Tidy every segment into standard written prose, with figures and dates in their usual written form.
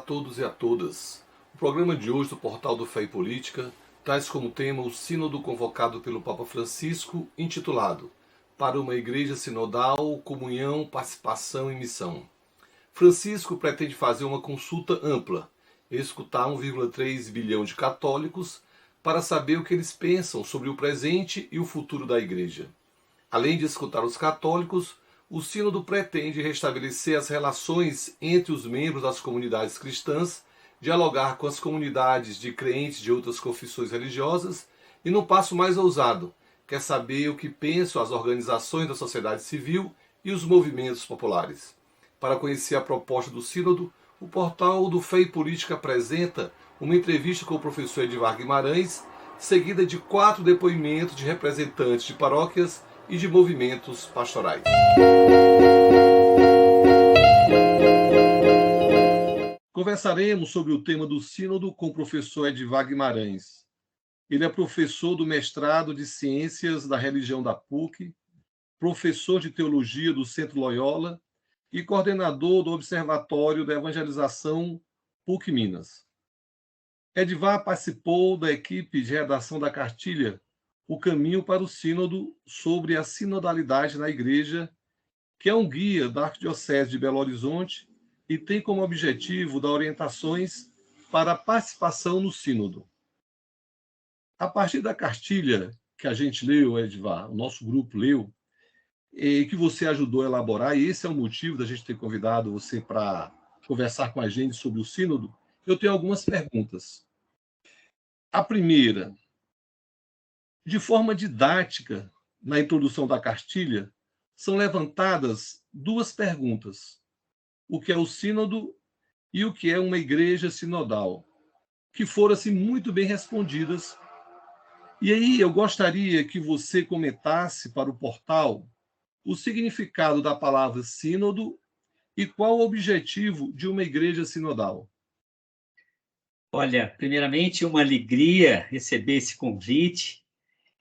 a todos e a todas. O programa de hoje do Portal do Fé e Política traz como tema o sínodo convocado pelo Papa Francisco, intitulado Para uma Igreja Sinodal, Comunhão, Participação e Missão. Francisco pretende fazer uma consulta ampla, escutar 1,3 bilhão de católicos para saber o que eles pensam sobre o presente e o futuro da Igreja. Além de escutar os católicos, o sínodo pretende restabelecer as relações entre os membros das comunidades cristãs, dialogar com as comunidades de crentes de outras confissões religiosas e, no passo mais ousado, quer saber o que pensam as organizações da sociedade civil e os movimentos populares. Para conhecer a proposta do sínodo, o portal do Fé e Política apresenta uma entrevista com o professor Edivar Guimarães, seguida de 4 depoimentos de representantes de paróquias e de movimentos pastorais. Conversaremos sobre o tema do sínodo com o professor Edivar Guimarães. Ele é professor do mestrado de Ciências da Religião da PUC, professor de Teologia do Centro Loyola e coordenador do Observatório da Evangelização PUC Minas. Edivar participou da equipe de redação da cartilha O Caminho para o Sínodo sobre a Sinodalidade na Igreja, que é um guia da Arquidiocese de Belo Horizonte e tem como objetivo dar orientações para a participação no sínodo. A partir da cartilha que a gente leu, Edivar, o nosso grupo leu, e que você ajudou a elaborar, e esse é o motivo da gente ter convidado você para conversar com a gente sobre o sínodo, eu tenho algumas perguntas. A primeira, de forma didática, na introdução da cartilha, são levantadas 2 perguntas. O que é o sínodo e o que é uma igreja sinodal, que foram assim, muito bem respondidas. E aí eu gostaria que você comentasse para o portal o significado da palavra sínodo e qual o objetivo de uma igreja sinodal. Olha, primeiramente, uma alegria receber esse convite.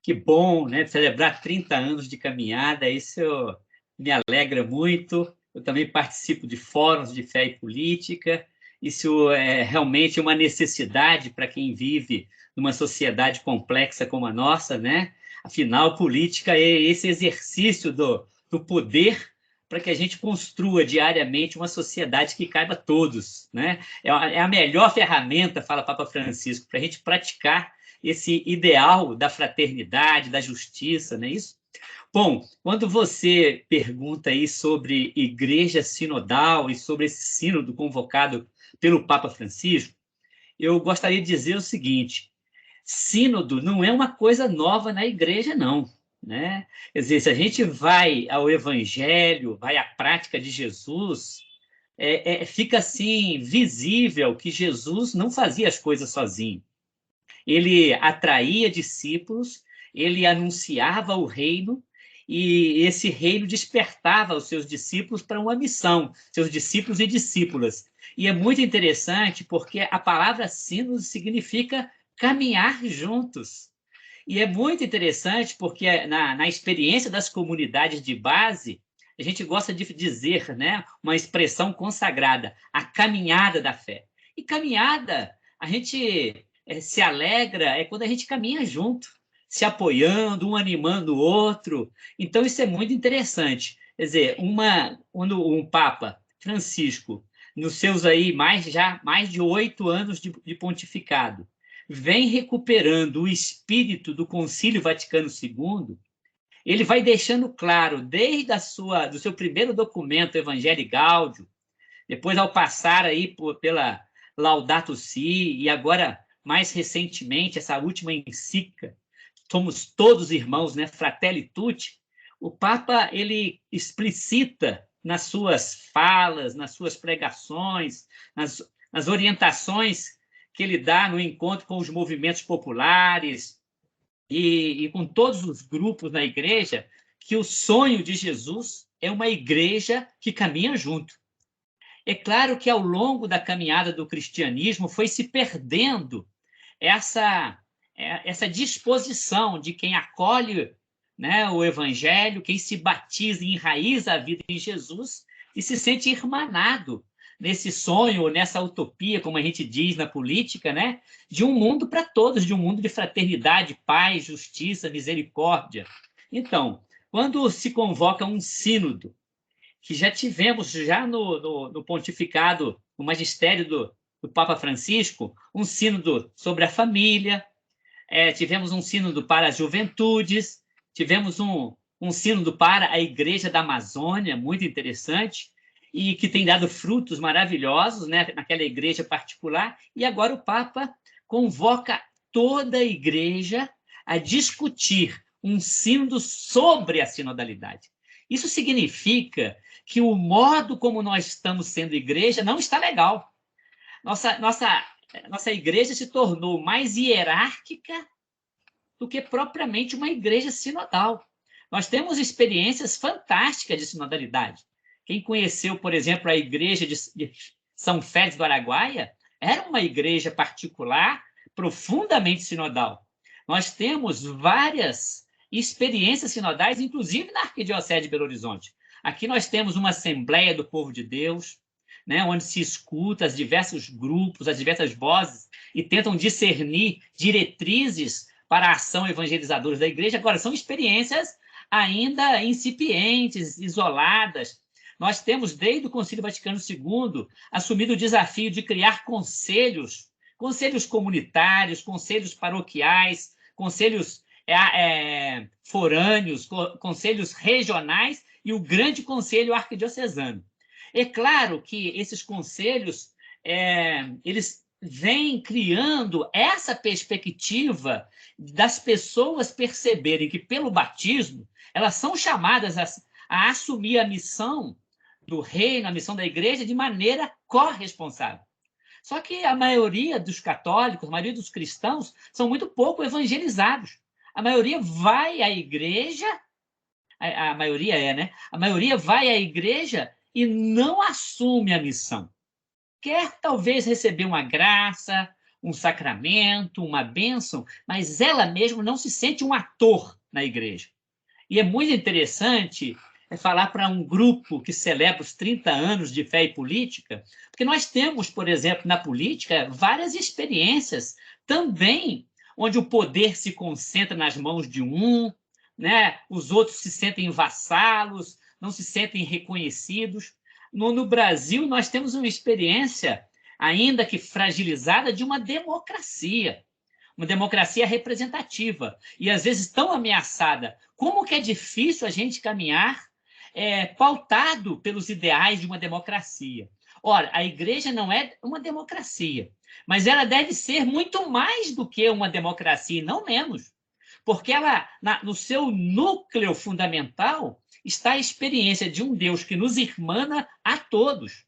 Que bom, né? Celebrar 30 anos de caminhada, isso me alegra muito. Eu também participo de fóruns de fé e política. Isso é realmente uma necessidade para quem vive numa sociedade complexa como a nossa, né? Afinal, política é esse exercício do poder para que a gente construa diariamente uma sociedade que caiba a todos, né? É a melhor ferramenta, fala Papa Francisco, para a gente praticar esse ideal da fraternidade, da justiça, não é isso? Bom, quando você pergunta aí sobre igreja sinodal e sobre esse sínodo convocado pelo Papa Francisco, eu gostaria de dizer o seguinte: sínodo não é uma coisa nova na igreja, não, né? Quer dizer, se a gente vai ao Evangelho, vai à prática de Jesus, fica assim visível que Jesus não fazia as coisas sozinho. Ele atraía discípulos, ele anunciava o reino, e esse reino despertava os seus discípulos para uma missão, seus discípulos e discípulas. E é muito interessante porque a palavra sínodo significa caminhar juntos. E é muito interessante porque na experiência das comunidades de base, a gente gosta de dizer, né, uma expressão consagrada, a caminhada da fé. E caminhada, a gente se alegra quando a gente caminha junto, se apoiando, um animando o outro. Então, isso é muito interessante. Quer dizer, quando um Papa Francisco, nos seus aí mais de 8 anos de pontificado, vem recuperando o espírito do Concílio Vaticano II, ele vai deixando claro, desde do seu primeiro documento, Evangelii Gaudium, depois ao passar aí pela Laudato Si, e agora, mais recentemente, essa última encíclica, Somos Todos Irmãos, né? Fratelli Tutti, o Papa ele explicita nas suas falas, nas suas pregações, nas orientações que ele dá no encontro com os movimentos populares e com todos os grupos na igreja, que o sonho de Jesus é uma igreja que caminha junto. É claro que, ao longo da caminhada do cristianismo, foi se perdendo essa disposição de quem acolhe, né, o evangelho, quem se batiza e enraiza a vida em Jesus e se sente irmanado nesse sonho, nessa utopia, como a gente diz na política, né? De um mundo para todos, de um mundo de fraternidade, paz, justiça, misericórdia. Então, quando se convoca um sínodo, que já tivemos já no pontificado, no magistério do Papa Francisco, um sínodo sobre a família, tivemos um sínodo para as juventudes, tivemos um sínodo para a Igreja da Amazônia, muito interessante, e que tem dado frutos maravilhosos, né, naquela igreja particular, e agora o Papa convoca toda a igreja a discutir um sínodo sobre a sinodalidade. Isso significa que o modo como nós estamos sendo igreja não está legal. Nossa igreja se tornou mais hierárquica do que propriamente uma igreja sinodal. Nós temos experiências fantásticas de sinodalidade. Quem conheceu, por exemplo, a igreja de São Félix do Araguaia, era uma igreja particular, profundamente sinodal. Nós temos várias experiências sinodais, inclusive na Arquidiocese de Belo Horizonte. Aqui nós temos uma Assembleia do Povo de Deus, né, onde se escuta os diversos grupos, as diversas vozes, e tentam discernir diretrizes para a ação evangelizadora da igreja. Agora, são experiências ainda incipientes, isoladas. Nós temos, desde o Concílio Vaticano II, assumido o desafio de criar conselhos comunitários, conselhos paroquiais, conselhos forâneos, conselhos regionais e o grande conselho arquidiocesano. É claro que esses conselhos, eles vêm criando essa perspectiva das pessoas perceberem que, pelo batismo, elas são chamadas a assumir a missão do reino, a missão da igreja, de maneira corresponsável. Só que a maioria dos católicos, a maioria dos cristãos, são muito pouco evangelizados. A maioria vai à igreja, a maioria né? A maioria vai à igreja e não assume a missão. Quer talvez receber uma graça, um sacramento, uma bênção, mas ela mesma não se sente um ator na igreja. E é muito interessante falar para um grupo que celebra os 30 anos de fé e política, porque nós temos, por exemplo, na política, várias experiências também onde o poder se concentra nas mãos de um, né? Os outros se sentem vassalos, não se sentem reconhecidos. No Brasil, nós temos uma experiência, ainda que fragilizada, de uma democracia representativa, e às vezes tão ameaçada. Como que é difícil a gente caminhar pautado pelos ideais de uma democracia. Ora, a igreja não é uma democracia, mas ela deve ser muito mais do que uma democracia, e não menos, porque ela, no seu núcleo fundamental, está a experiência de um Deus que nos irmana a todos.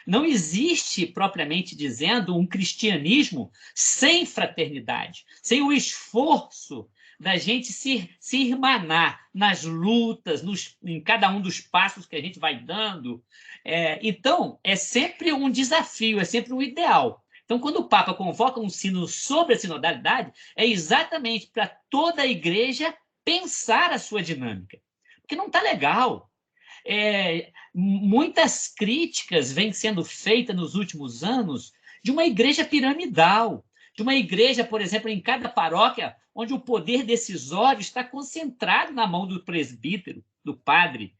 Não existe, propriamente dizendo, um cristianismo sem fraternidade, sem o esforço da gente se irmanar nas lutas, em cada um dos passos que a gente vai dando. Então, é sempre um desafio, é sempre um ideal. Então, quando o Papa convoca um sínodo sobre a sinodalidade, é exatamente para toda a igreja pensar a sua dinâmica. Porque não está legal. Muitas críticas vêm sendo feitas nos últimos anos de uma igreja piramidal, de uma igreja, por exemplo, em cada paróquia, onde o poder decisório está concentrado na mão do presbítero, do padre.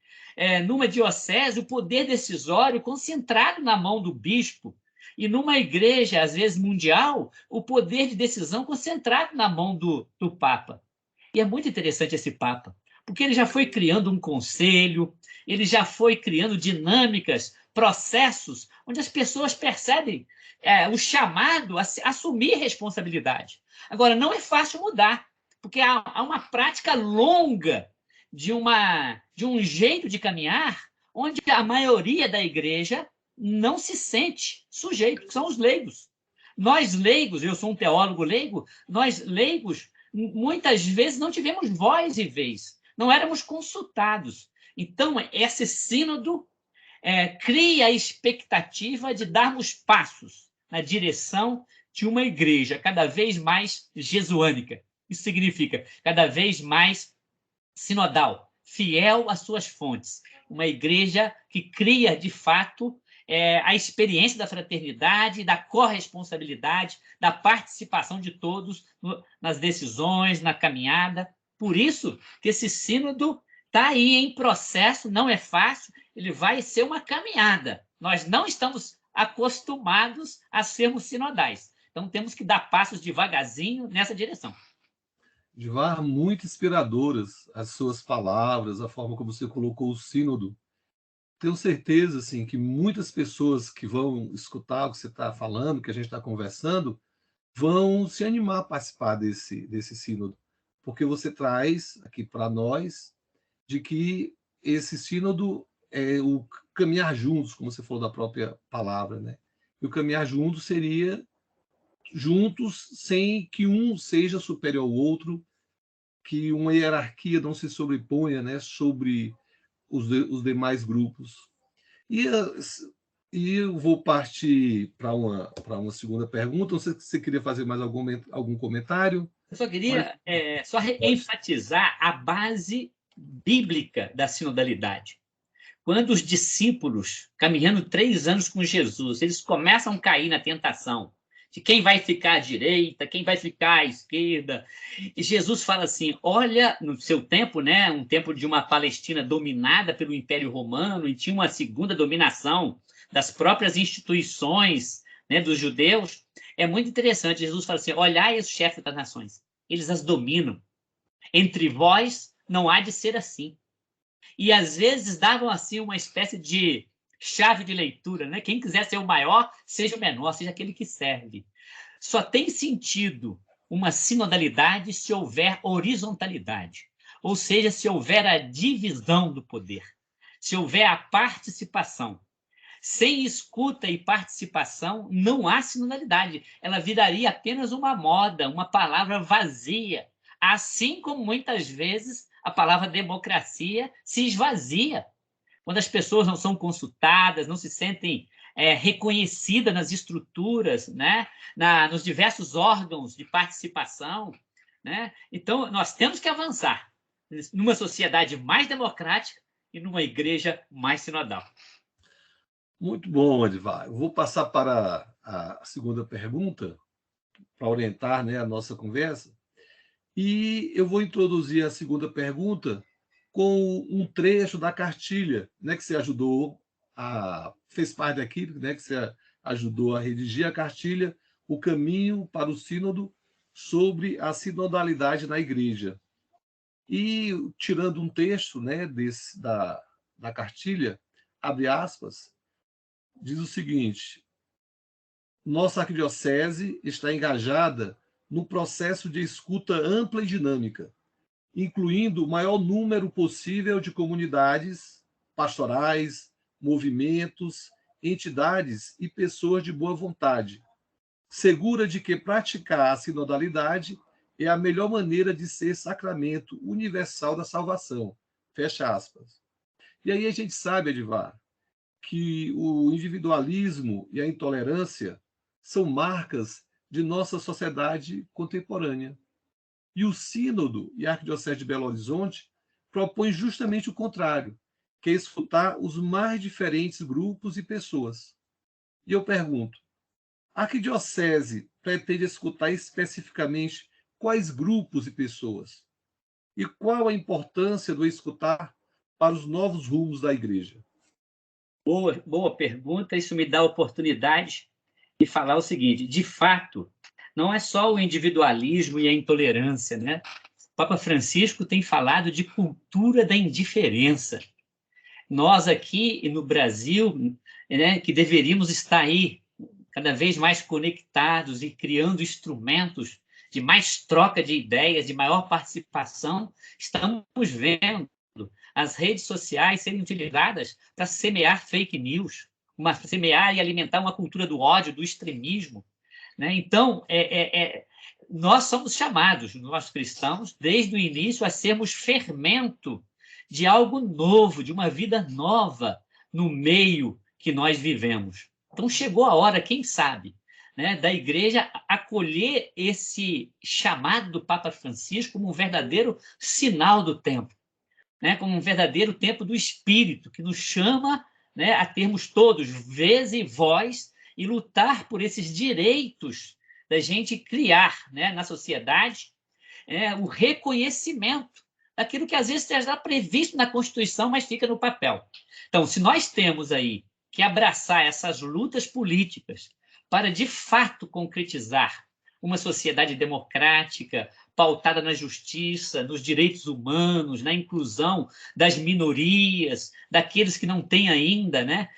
Numa diocese, o poder decisório concentrado na mão do bispo. E numa igreja, às vezes mundial, o poder de decisão concentrado na mão do Papa. E é muito interessante esse Papa, porque ele já foi criando um conselho, ele já foi criando dinâmicas, processos, onde as pessoas percebem o chamado a assumir responsabilidade. Agora, não é fácil mudar, porque há uma prática longa de um jeito de caminhar onde a maioria da igreja não se sente sujeito, que são os leigos. Nós leigos, eu sou um teólogo leigo, nós leigos muitas vezes não tivemos voz e vez, não éramos consultados. Então, esse sínodo cria a expectativa de darmos passos na direção de uma igreja cada vez mais jesuânica. Isso significa cada vez mais sinodal, fiel às suas fontes. Uma igreja que cria, de fato, a experiência da fraternidade, da corresponsabilidade, da participação de todos nas decisões, na caminhada. Por isso que esse sínodo está aí em processo, não é fácil, ele vai ser uma caminhada. Nós não estamos acostumados a sermos sinodais. Então, temos que dar passos devagarzinho nessa direção. Edivar, muito inspiradoras as suas palavras, a forma como você colocou o sínodo. Tenho certeza assim, que muitas pessoas que vão escutar o que você está falando, que a gente está conversando, vão se animar a participar desse sínodo, porque você traz aqui para nós de que esse sínodo é o caminhar juntos, como você falou da própria palavra, né? E o caminhar juntos seria juntos, sem que um seja superior ao outro, que uma hierarquia não se sobreponha, né, sobre os demais grupos. E, e eu vou partir para uma segunda pergunta. Não sei se você queria fazer mais algum comentário. Eu só queria enfatizar a base bíblica da sinodalidade. Quando os discípulos, caminhando 3 anos com Jesus, eles começam a cair na tentação de quem vai ficar à direita, quem vai ficar à esquerda. E Jesus fala assim, olha, no seu tempo, né, um tempo de uma Palestina dominada pelo Império Romano, e tinha uma segunda dominação das próprias instituições, né, dos judeus. É muito interessante, Jesus fala assim, olhai os chefes das nações, eles as dominam. Entre vós não há de ser assim. E às vezes davam assim uma espécie de chave de leitura, né? Quem quiser ser o maior, seja o menor, seja aquele que serve. Só tem sentido uma sinodalidade se houver horizontalidade, ou seja, se houver a divisão do poder, se houver a participação. Sem escuta e participação, não há sinodalidade. Ela viraria apenas uma moda, uma palavra vazia, assim como muitas vezes a palavra democracia se esvazia. Quando as pessoas não são consultadas, não se sentem reconhecidas nas estruturas, né? Nos diversos órgãos de participação. Né? Então, nós temos que avançar numa sociedade mais democrática e numa igreja mais sinodal. Muito bom, Edvar. Eu vou passar para a segunda pergunta, para orientar, né, a nossa conversa. E eu vou introduzir a segunda pergunta com um trecho da cartilha, né, que você fez parte da equipe, né, que você ajudou a redigir a cartilha, O Caminho para o Sínodo sobre a Sinodalidade na Igreja. E, tirando um texto, né, da cartilha, abre aspas, diz o seguinte: nossa arquidiocese está engajada no processo de escuta ampla e dinâmica, incluindo o maior número possível de comunidades, pastorais, movimentos, entidades e pessoas de boa vontade, segura de que praticar a sinodalidade é a melhor maneira de ser sacramento universal da salvação. Fecha aspas. E aí a gente sabe, Edvar, que o individualismo e a intolerância são marcas de nossa sociedade contemporânea. E o Sínodo e a Arquidiocese de Belo Horizonte propõem justamente o contrário, que é escutar os mais diferentes grupos e pessoas. E eu pergunto, a Arquidiocese pretende escutar especificamente quais grupos e pessoas? E qual a importância do escutar para os novos rumos da Igreja? Boa pergunta. Isso me dá a oportunidade de falar o seguinte: de fato, não é só o individualismo e a intolerância, né? O Papa Francisco tem falado de cultura da indiferença. Nós aqui no Brasil, né, que deveríamos estar aí cada vez mais conectados e criando instrumentos de mais troca de ideias, de maior participação, estamos vendo as redes sociais serem utilizadas para semear fake news, semear e alimentar uma cultura do ódio, do extremismo. Né? Então, nós somos chamados, nós cristãos, desde o início, a sermos fermento de algo novo, de uma vida nova no meio que nós vivemos. Então, chegou a hora, quem sabe, né, da Igreja acolher esse chamado do Papa Francisco como um verdadeiro sinal do tempo, né, como um verdadeiro tempo do Espírito, que nos chama né, a termos todos vez e voz e lutar por esses direitos da gente criar, né, na sociedade, o reconhecimento daquilo que às vezes está previsto na Constituição, mas fica no papel. Então, se nós temos aí que abraçar essas lutas políticas para, de fato, concretizar uma sociedade democrática, pautada na justiça, nos direitos humanos, na inclusão das minorias, daqueles que não têm ainda, né,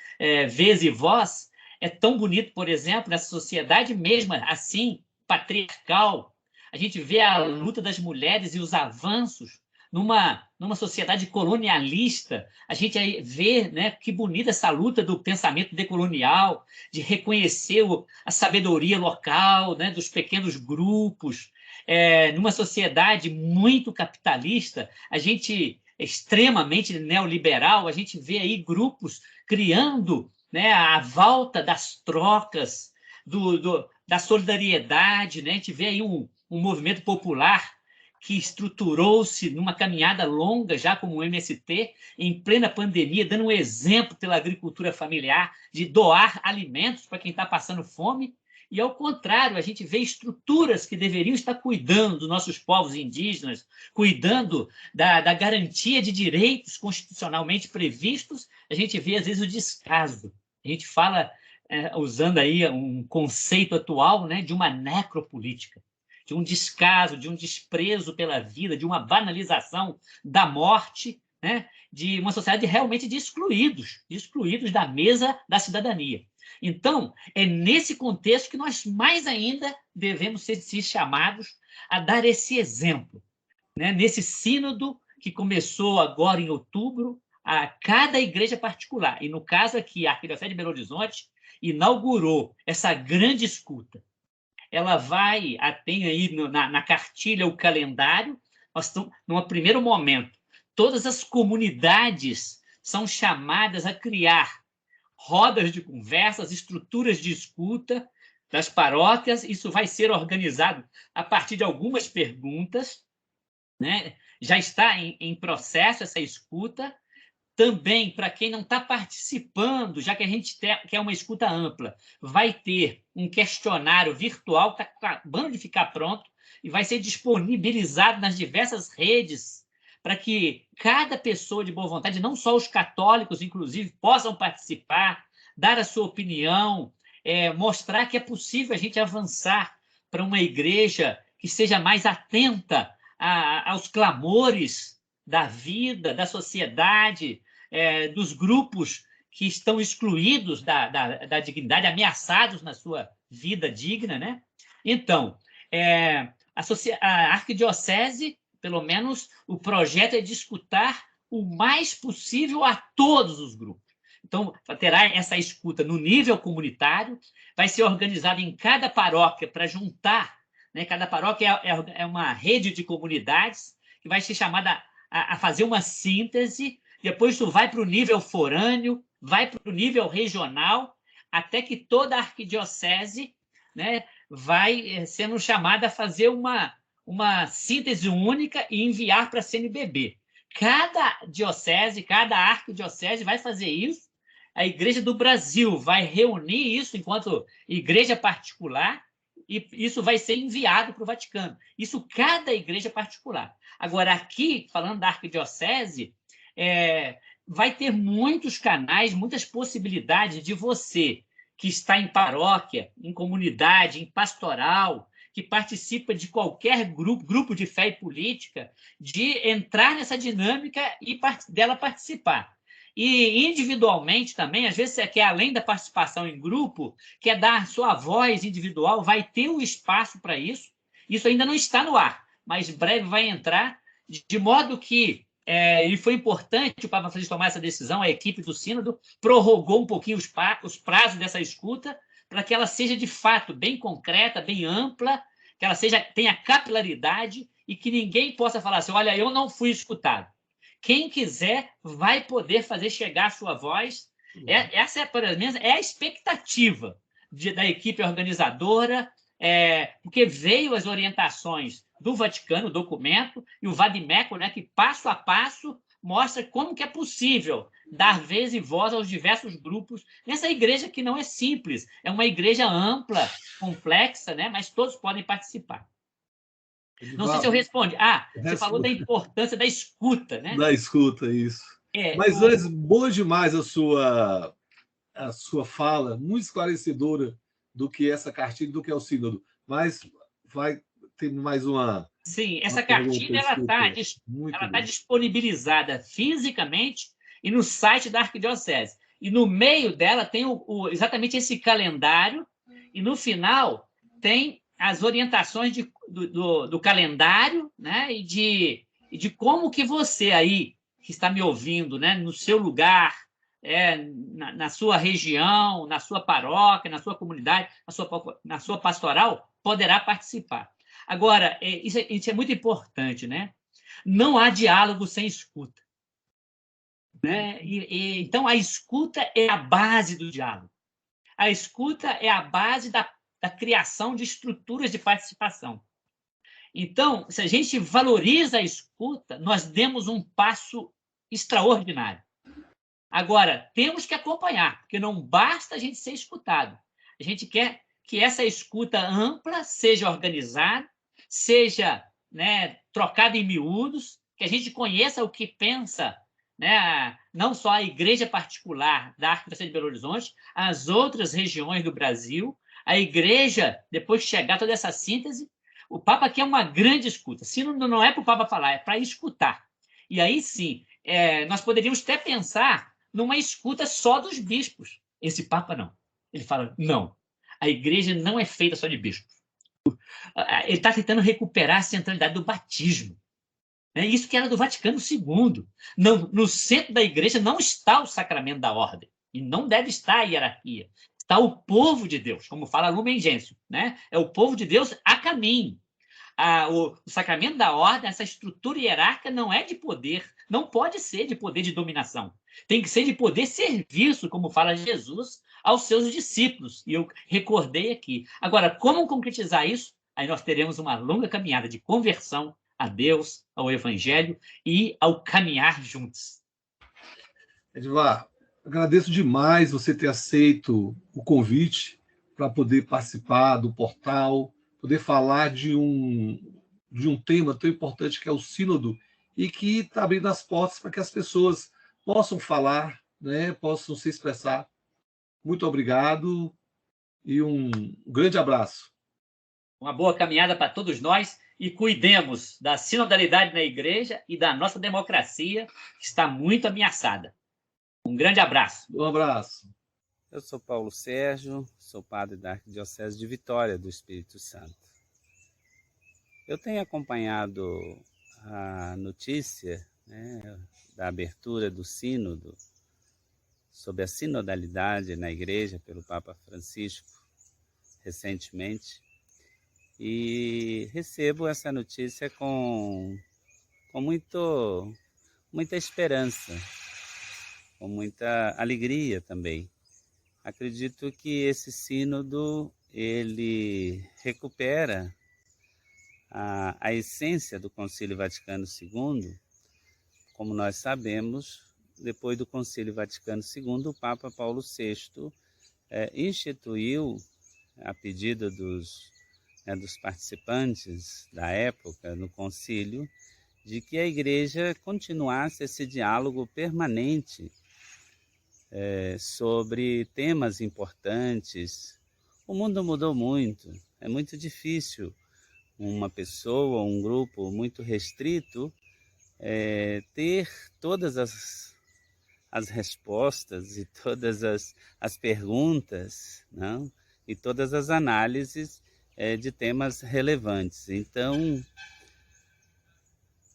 vez e voz, é tão bonito, por exemplo, nessa sociedade mesmo assim, patriarcal, a gente vê a luta das mulheres e os avanços numa sociedade colonialista. A gente vê, né, que bonita essa luta do pensamento decolonial, de reconhecer a sabedoria local, né, dos pequenos grupos. Numa sociedade muito capitalista, a gente extremamente neoliberal, a gente vê aí grupos criando, né, a volta das trocas, da solidariedade, né? A gente vê aí um movimento popular que estruturou-se numa caminhada longa, já como o MST, em plena pandemia, dando um exemplo pela agricultura familiar, de doar alimentos para quem está passando fome. E, ao contrário, a gente vê estruturas que deveriam estar cuidando dos nossos povos indígenas, cuidando da garantia de direitos constitucionalmente previstos, a gente vê, às vezes, o descaso. A gente fala, usando aí um conceito atual, né, de uma necropolítica, de um descaso, de um desprezo pela vida, de uma banalização da morte, né, de uma sociedade realmente de excluídos da mesa da cidadania. Então, é nesse contexto que nós mais ainda devemos ser chamados a dar esse exemplo, né? Nesse sínodo que começou agora em outubro, a cada igreja particular, e no caso aqui, a Arquidiocese de Belo Horizonte inaugurou essa grande escuta. Ela tem aí na cartilha o calendário. Nós estamos, num primeiro momento, todas as comunidades são chamadas a criar rodas de conversas, estruturas de escuta das paróquias. Isso vai ser organizado a partir de algumas perguntas, né? Já está em processo essa escuta. Também, para quem não está participando, já que a gente quer uma escuta ampla, vai ter um questionário virtual que está acabando de ficar pronto e vai ser disponibilizado nas diversas redes para que cada pessoa de boa vontade, não só os católicos, inclusive, possam participar, dar a sua opinião, mostrar que é possível a gente avançar para uma igreja que seja mais atenta aos clamores da vida, da sociedade, dos grupos que estão excluídos da dignidade, ameaçados na sua vida digna, né? Então, a arquidiocese, pelo menos, o projeto é de escutar o mais possível a todos os grupos. Então, terá essa escuta no nível comunitário, vai ser organizada em cada paróquia para juntar, né? Cada paróquia é uma rede de comunidades que vai ser chamada a fazer uma síntese. Depois tu vai para o nível forâneo, vai para o nível regional, até que toda a arquidiocese, né, vai sendo chamada a fazer uma síntese única e enviar para a CNBB. Cada diocese, cada arquidiocese vai fazer isso. A Igreja do Brasil vai reunir isso enquanto igreja particular e isso vai ser enviado para o Vaticano. Isso cada igreja particular. Agora, aqui, falando da arquidiocese, vai ter muitos canais, muitas possibilidades de você que está em paróquia, em comunidade, em pastoral, que participa de qualquer grupo de fé e política, de entrar nessa dinâmica e dela participar. E individualmente também, às vezes você quer, além da participação em grupo, quer dar sua voz individual, vai ter um espaço para isso. Isso ainda não está no ar, mas breve vai entrar, de modo que e foi importante o Papa Francisco tomar essa decisão, a equipe do Sínodo prorrogou um pouquinho os prazos dessa escuta, para que ela seja, de fato, bem concreta, bem ampla, que ela tenha capilaridade e que ninguém possa falar assim, olha, eu não fui escutado. Quem quiser vai poder fazer chegar a sua voz. Essa, pelo menos, é a expectativa da equipe organizadora, porque veio as orientações do Vaticano, o documento, e o Vadimeco, né, que passo a passo mostra como que é possível dar vez e voz aos diversos grupos nessa igreja que não é simples, é uma igreja ampla, complexa, né? Mas todos podem participar. Não sei se eu respondi. Você falou da importância da escuta, né? Da escuta, isso. Mas antes, boa demais a sua fala, muito esclarecedora do que essa cartilha, do que é o sínodo. Mas vai ter mais uma. Sim, essa cartilha ela tá disponibilizada fisicamente e no site da Arquidiocese. E no meio dela tem exatamente esse calendário, e no final tem as orientações do calendário, né? E de como que você aí, que está me ouvindo, né? No seu lugar, na sua região, na sua paróquia, na sua comunidade, na sua pastoral, poderá participar. Agora, isso é muito importante, né? Não há diálogo sem escuta. Né? Então, a escuta é a base do diálogo. A escuta é a base da criação de estruturas de participação. Então, se a gente valoriza a escuta, nós demos um passo extraordinário. Agora, temos que acompanhar, porque não basta a gente ser escutado. A gente quer que essa escuta ampla seja organizada, seja, né, trocada em miúdos, que a gente conheça o que pensa, né, não só a igreja particular da Arquidiocese de Belo Horizonte, as outras regiões do Brasil, a igreja, depois de chegar a toda essa síntese, o Papa quer uma grande escuta. Sínodo não é para o Papa falar, é para escutar. E aí sim, nós poderíamos até pensar numa escuta só dos bispos. Esse Papa não. Ele fala, não, a igreja não é feita só de bispos. Ele está tentando recuperar a centralidade do batismo. Né? Isso que era do Vaticano II. Não, no centro da igreja não está o sacramento da ordem. E não deve estar a hierarquia. Está o povo de Deus, como fala Lumen Gentium. Né? É o povo de Deus a caminho. O sacramento da ordem, essa estrutura hierárquica, não é de poder, não pode ser de poder de dominação. Tem que ser de poder serviço, como fala Jesus, aos seus discípulos. E eu recordei aqui. Agora, como concretizar isso? Aí nós teremos uma longa caminhada de conversão a Deus, ao Evangelho e ao caminhar juntos. Edivar, agradeço demais você ter aceito o convite para poder participar do portal, poder falar de um tema tão importante que é o Sínodo e que está abrindo as portas para que as pessoas possam falar, né, possam se expressar. Muito obrigado e um grande abraço. Uma boa caminhada para todos nós e cuidemos da sinodalidade na igreja e da nossa democracia, que está muito ameaçada. Um grande abraço. Um abraço. Eu sou Paulo Sérgio, sou padre da Arquidiocese de Vitória do Espírito Santo. Eu tenho acompanhado a notícia, né, da abertura do sínodo sobre a sinodalidade na igreja pelo Papa Francisco recentemente e recebo essa notícia com muita esperança, com muita alegria também. Acredito que esse sínodo ele recupera a essência do Concílio Vaticano II. Como nós sabemos, depois do Concílio Vaticano II, o Papa Paulo VI instituiu, a pedido dos participantes da época no concílio, de que a Igreja continuasse esse diálogo permanente sobre temas importantes. O mundo mudou muito, é muito difícil uma pessoa, um grupo muito restrito ter todas as respostas e todas as perguntas, não? E todas as análises de temas relevantes. Então,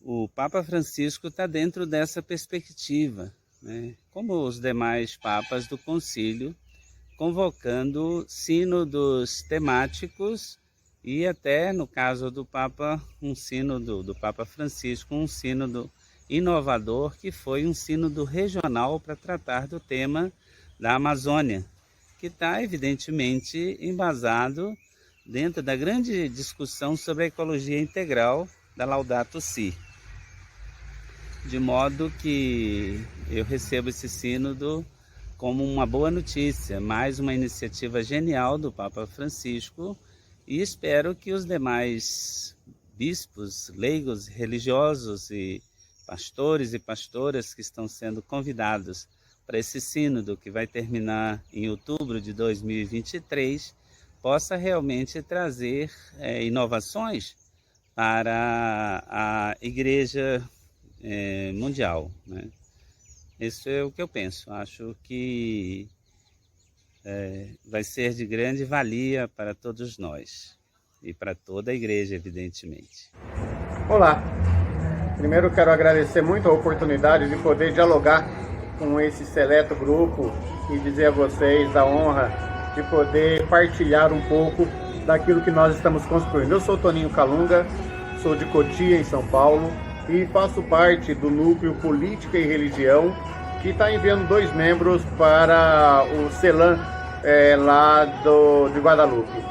o Papa Francisco está dentro dessa perspectiva, né? Como os demais papas do concílio, convocando sínodos temáticos e até, no caso do Papa, um sínodo do Papa Francisco, um sínodo inovador, que foi um sínodo regional para tratar do tema da Amazônia, que está evidentemente embasado dentro da grande discussão sobre a ecologia integral da Laudato Si. de modo que eu recebo esse sínodo como uma boa notícia, mais uma iniciativa genial do Papa Francisco, e espero que os demais bispos, leigos, religiosos e pastores e pastoras que estão sendo convidados para esse sínodo que vai terminar em outubro de 2023, possa realmente trazer inovações para a Igreja mundial, né? Isso é o que eu penso. Acho que vai ser de grande valia para todos nós e para toda a Igreja, evidentemente. Olá! Primeiro quero agradecer muito a oportunidade de poder dialogar com esse seleto grupo e dizer a vocês a honra de poder partilhar um pouco daquilo que nós estamos construindo. Eu sou Toninho Calunga, sou de Cotia, em São Paulo, e faço parte do núcleo Política e Religião, que está enviando 2 membros para o CELAM, lá de Guadalupe.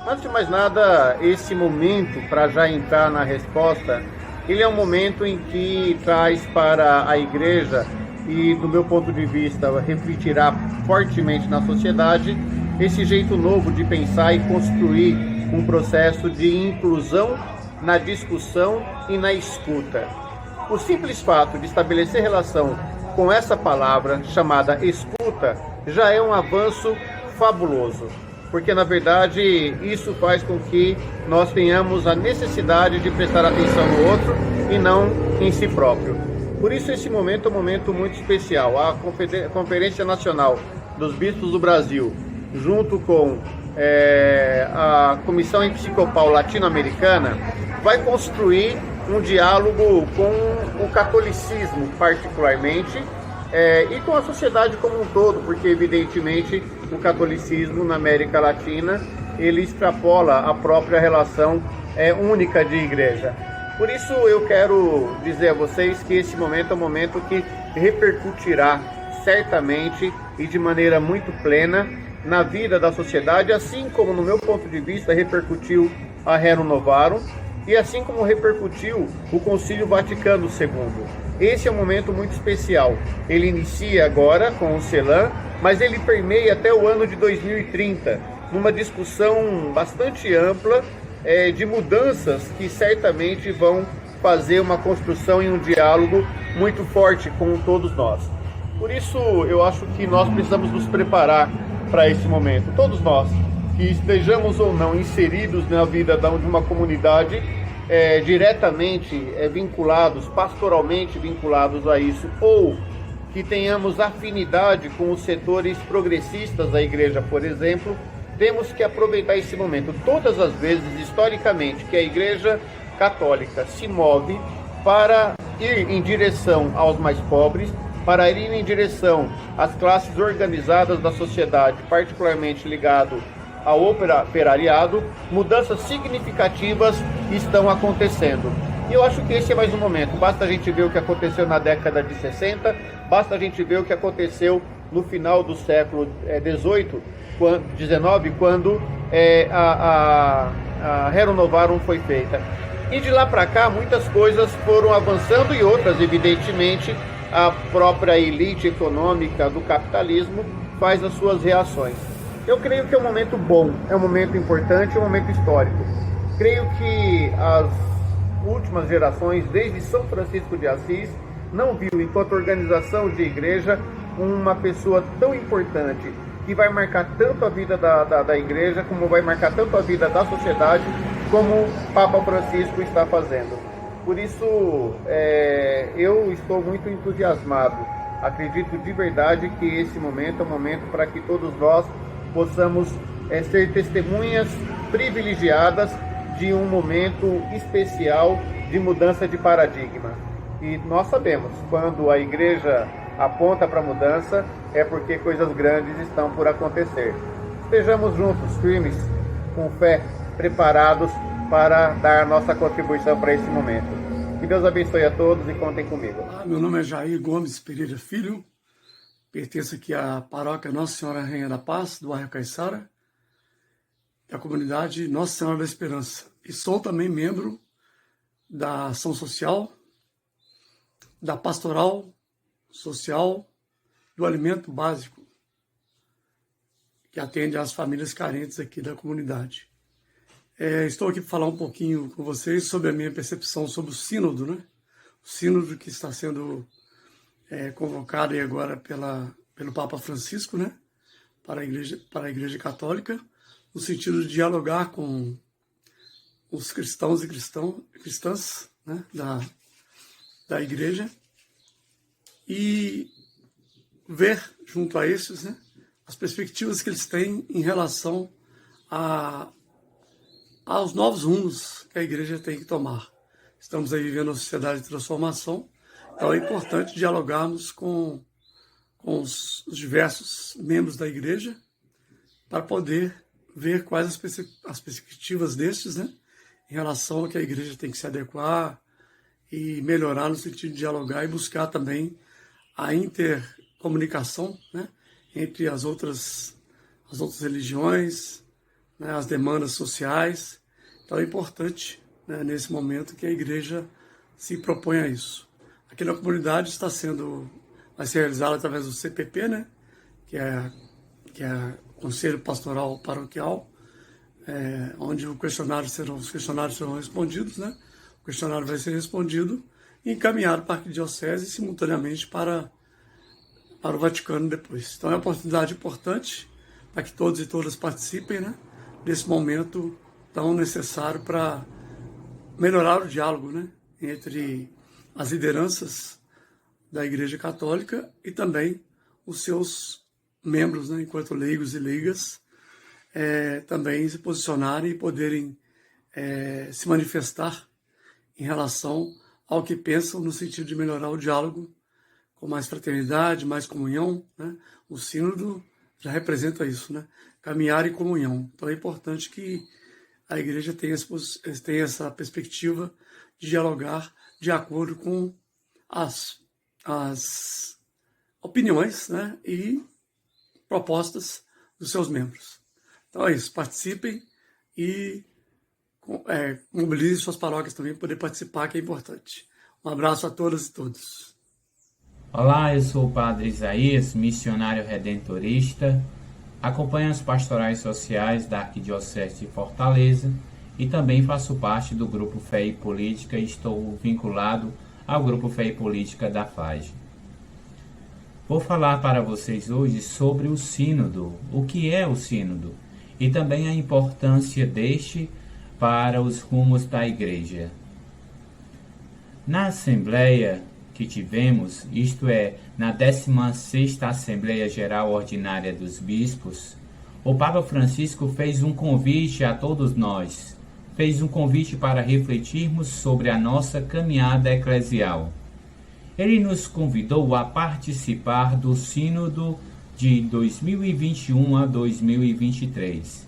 Antes de mais nada, esse momento, para já entrar na resposta, ele é um momento em que traz para a Igreja, e do meu ponto de vista refletirá fortemente na sociedade, esse jeito novo de pensar e construir um processo de inclusão na discussão e na escuta. O simples fato de estabelecer relação com essa palavra chamada escuta já é um avanço fabuloso, porque na verdade isso faz com que nós tenhamos a necessidade de prestar atenção no outro e não em si próprio. Por isso esse momento é um momento muito especial. A Conferência Nacional dos Bispos do Brasil, junto com a Comissão Episcopal Latino-Americana, vai construir um diálogo com o catolicismo particularmente, e com a sociedade como um todo, porque evidentemente o catolicismo na América Latina ele extrapola a própria relação única de igreja. Por isso eu quero dizer a vocês que esse momento é um momento que repercutirá certamente e de maneira muito plena na vida da sociedade, assim como no meu ponto de vista repercutiu a Rerum Novarum e assim como repercutiu o Concílio Vaticano II. Esse é um momento muito especial. Ele inicia agora com o CELAM, mas ele permeia até o ano de 2030, numa discussão bastante ampla de mudanças que certamente vão fazer uma construção e um diálogo muito forte com todos nós. Por isso, eu acho que nós precisamos nos preparar para esse momento. Todos nós, que estejamos ou não inseridos na vida de uma comunidade, diretamente vinculados, pastoralmente vinculados a isso, ou que tenhamos afinidade com os setores progressistas da igreja, por exemplo, temos que aproveitar esse momento. Todas as vezes, historicamente, que a Igreja Católica se move para ir em direção aos mais pobres, para ir em direção às classes organizadas da sociedade, particularmente ligado ao operariado, mudanças significativas estão acontecendo. E eu acho que esse é mais um momento. Basta a gente ver o que aconteceu na década de 60, basta a gente ver o que aconteceu no final do século XIX, quando a Rerum Novarum foi feita. E de lá para cá, muitas coisas foram avançando e outras, evidentemente, a própria elite econômica do capitalismo faz as suas reações. Eu creio que é um momento bom, é um momento importante, é um momento histórico. Creio que as últimas gerações, desde São Francisco de Assis, não viu, enquanto organização de igreja, uma pessoa tão importante, que vai marcar tanto a vida da igreja, como vai marcar tanto a vida da sociedade, como o Papa Francisco está fazendo. Por isso, eu estou muito entusiasmado. Acredito de verdade que esse momento é um momento para que todos nós possamos ser testemunhas privilegiadas de um momento especial de mudança de paradigma. E nós sabemos, quando a igreja aponta para a mudança, é porque coisas grandes estão por acontecer. Estejamos juntos, firmes, com fé, preparados para dar nossa contribuição para esse momento. Que Deus abençoe a todos e contem comigo. Meu nome é Jair Gomes Pereira Filho, pertenço aqui à paróquia Nossa Senhora Rainha da Paz, do bairro Caiçara, da comunidade Nossa Senhora da Esperança. E sou também membro da Ação Social, da pastoral social, do alimento básico, que atende às famílias carentes aqui da comunidade. Estou aqui para falar um pouquinho com vocês sobre a minha percepção sobre o sínodo, né? O sínodo que está sendo convocado aí agora pelo Papa Francisco, né? Para a Igreja Católica, no sentido de dialogar com os cristãos e cristãs, né? da Igreja, e ver junto a esses, né, as perspectivas que eles têm em relação aos novos rumos que a Igreja tem que tomar. Estamos aí vivendo uma sociedade de transformação, então é importante dialogarmos com os diversos membros da Igreja para poder ver quais as perspectivas destes, né, em relação ao que a Igreja tem que se adequar e melhorar no sentido de dialogar e buscar também a intercomunicação, né, entre as outras religiões, né, as demandas sociais. Então é importante, né, nesse momento que a Igreja se proponha a isso. Aqui na comunidade vai ser realizado através do CPP, né, que é Conselho Pastoral Paroquial, onde os questionários serão respondidos, né? O questionário vai ser respondido e encaminhado para a arquidiocese simultaneamente para o Vaticano depois. Então é uma oportunidade importante para que todos e todas participem, né, desse momento tão necessário para melhorar o diálogo, né, entre as lideranças da Igreja Católica e também os seus membros, né, enquanto leigos e leigas, também se posicionarem e poderem se manifestar em relação ao que pensam no sentido de melhorar o diálogo com mais fraternidade, mais comunhão, né? O sínodo já representa isso, né? Caminhar em comunhão. Então é importante que a Igreja tenha essa perspectiva de dialogar de acordo com as opiniões, né, e propostas dos seus membros. Então é isso, participem e mobilizem suas paróquias também para poder participar, que é importante. Um abraço a todas e todos. Olá, eu sou o Padre Isaías, missionário redentorista. Acompanho as pastorais sociais da Arquidiocese de Fortaleza e também faço parte do Grupo Fé e Política e estou vinculado ao Grupo Fé e Política da FAGE. Vou falar para vocês hoje sobre o sínodo, o que é o sínodo e também a importância deste para os rumos da Igreja. Na Assembleia que tivemos, isto é, na 16ª Assembleia Geral Ordinária dos Bispos, o Papa Francisco fez um convite a todos nós, fez um convite para refletirmos sobre a nossa caminhada eclesial. Ele nos convidou a participar do Sínodo de 2021 a 2023,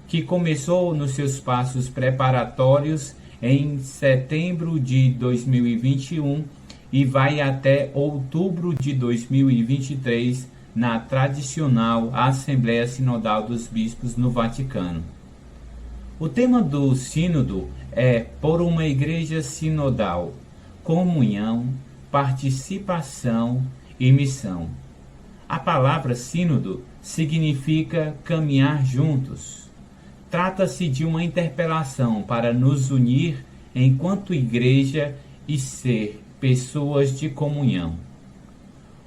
que começou nos seus passos preparatórios em setembro de 2021 e vai até outubro de 2023 na tradicional Assembleia Sinodal dos Bispos no Vaticano. O tema do sínodo é Por uma Igreja Sinodal, Comunhão, Participação e Missão. A palavra sínodo significa caminhar juntos. Trata-se de uma interpelação para nos unir enquanto igreja e ser pessoas de comunhão.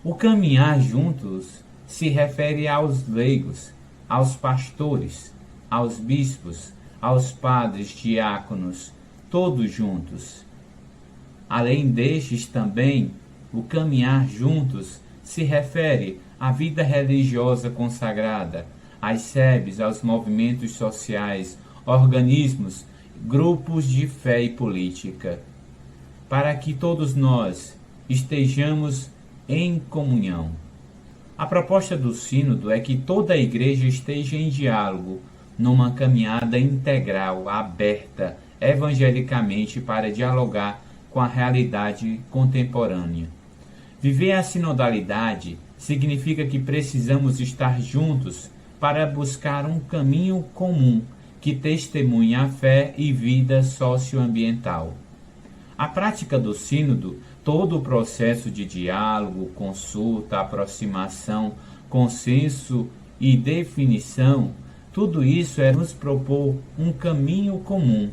O caminhar juntos se refere aos leigos, aos pastores, aos bispos, aos padres, diáconos, todos juntos. Além destes também, o caminhar juntos se refere à vida religiosa consagrada, às SEBs, aos movimentos sociais, organismos, grupos de fé e política, para que todos nós estejamos em comunhão. A proposta do sínodo é que toda a igreja esteja em diálogo, numa caminhada integral, aberta, evangelicamente para dialogar com a realidade contemporânea. Viver a sinodalidade significa que precisamos estar juntos para buscar um caminho comum que testemunhe a fé e vida socioambiental. A prática do sínodo todo o processo de diálogo, consulta, aproximação, consenso e definição, tudo isso é nos propor um caminho comum.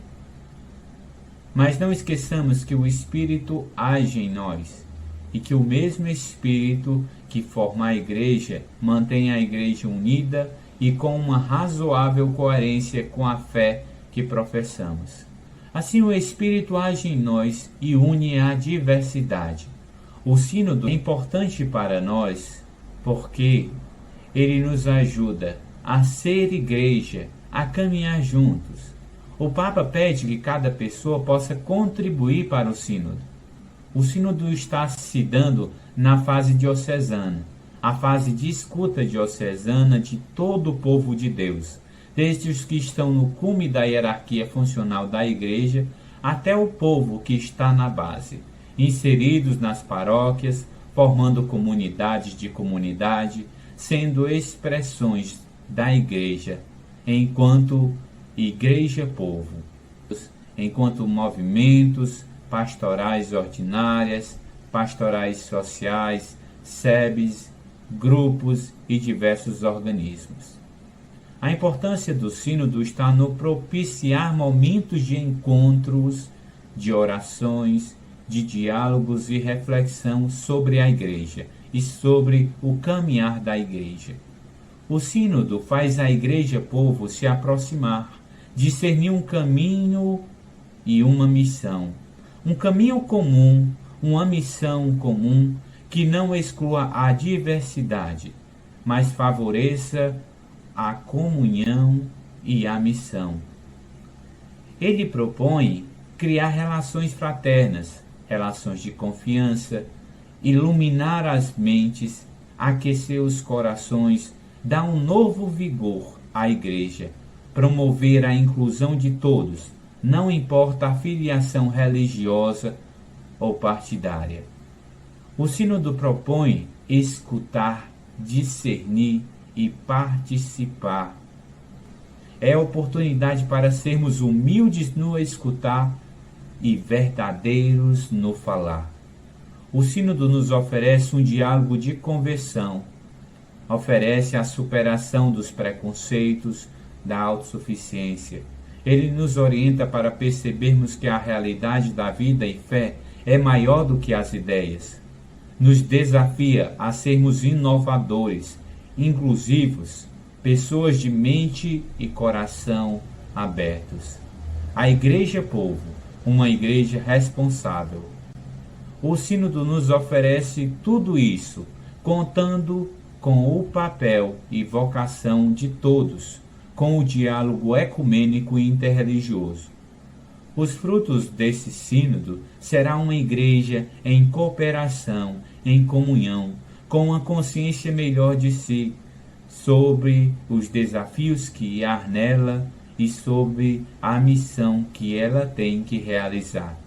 Mas não esqueçamos que o Espírito age em nós e que o mesmo Espírito que forma a igreja mantém a igreja unida e com uma razoável coerência com a fé que professamos. Assim, o Espírito age em nós e une a diversidade. O sínodo é importante para nós porque ele nos ajuda a ser igreja, a caminhar juntos. O Papa pede que cada pessoa possa contribuir para o sínodo. O sínodo está se dando na fase diocesana, a fase de escuta diocesana de todo o povo de Deus, desde os que estão no cume da hierarquia funcional da igreja até o povo que está na base, inseridos nas paróquias, formando comunidades de comunidade, sendo expressões da igreja, enquanto igreja-povo, enquanto movimentos pastorais ordinárias, pastorais sociais, SEBs, grupos e diversos organismos. A importância do sínodo está no propiciar momentos de encontros, de orações, de diálogos e reflexão sobre a igreja e sobre o caminhar da igreja. O sínodo faz a igreja-povo se aproximar, discernir um caminho e uma missão. Um caminho comum, uma missão comum que não exclua a diversidade, mas favoreça a comunhão e a missão. Ele propõe criar relações fraternas, relações de confiança, iluminar as mentes, aquecer os corações, dar um novo vigor à igreja, promover a inclusão de todos, não importa a filiação religiosa ou partidária. O sínodo propõe escutar, discernir e participar. É a oportunidade para sermos humildes no escutar e verdadeiros no falar. O sínodo nos oferece um diálogo de conversão, oferece a superação dos preconceitos, da autossuficiência. Ele nos orienta para percebermos que a realidade da vida e fé é maior do que as ideias. Nos desafia a sermos inovadores, inclusivos, pessoas de mente e coração abertos. A igreja-povo, uma igreja responsável. O sínodo nos oferece tudo isso, contando com o papel e vocação de todos, com o diálogo ecumênico e interreligioso. Os frutos desse sínodo será uma igreja em cooperação, em comunhão, com uma consciência melhor de si, sobre os desafios que há nela e sobre a missão que ela tem que realizar.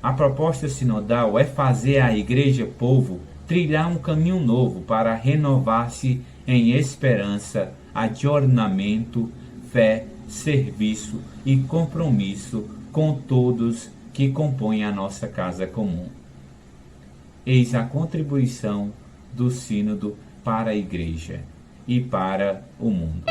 A proposta sinodal é fazer a igreja-povo trilhar um caminho novo para renovar-se em esperança, adornamento, fé, serviço e compromisso com todos que compõem a nossa casa comum. Eis a contribuição do sínodo para a igreja e para o mundo.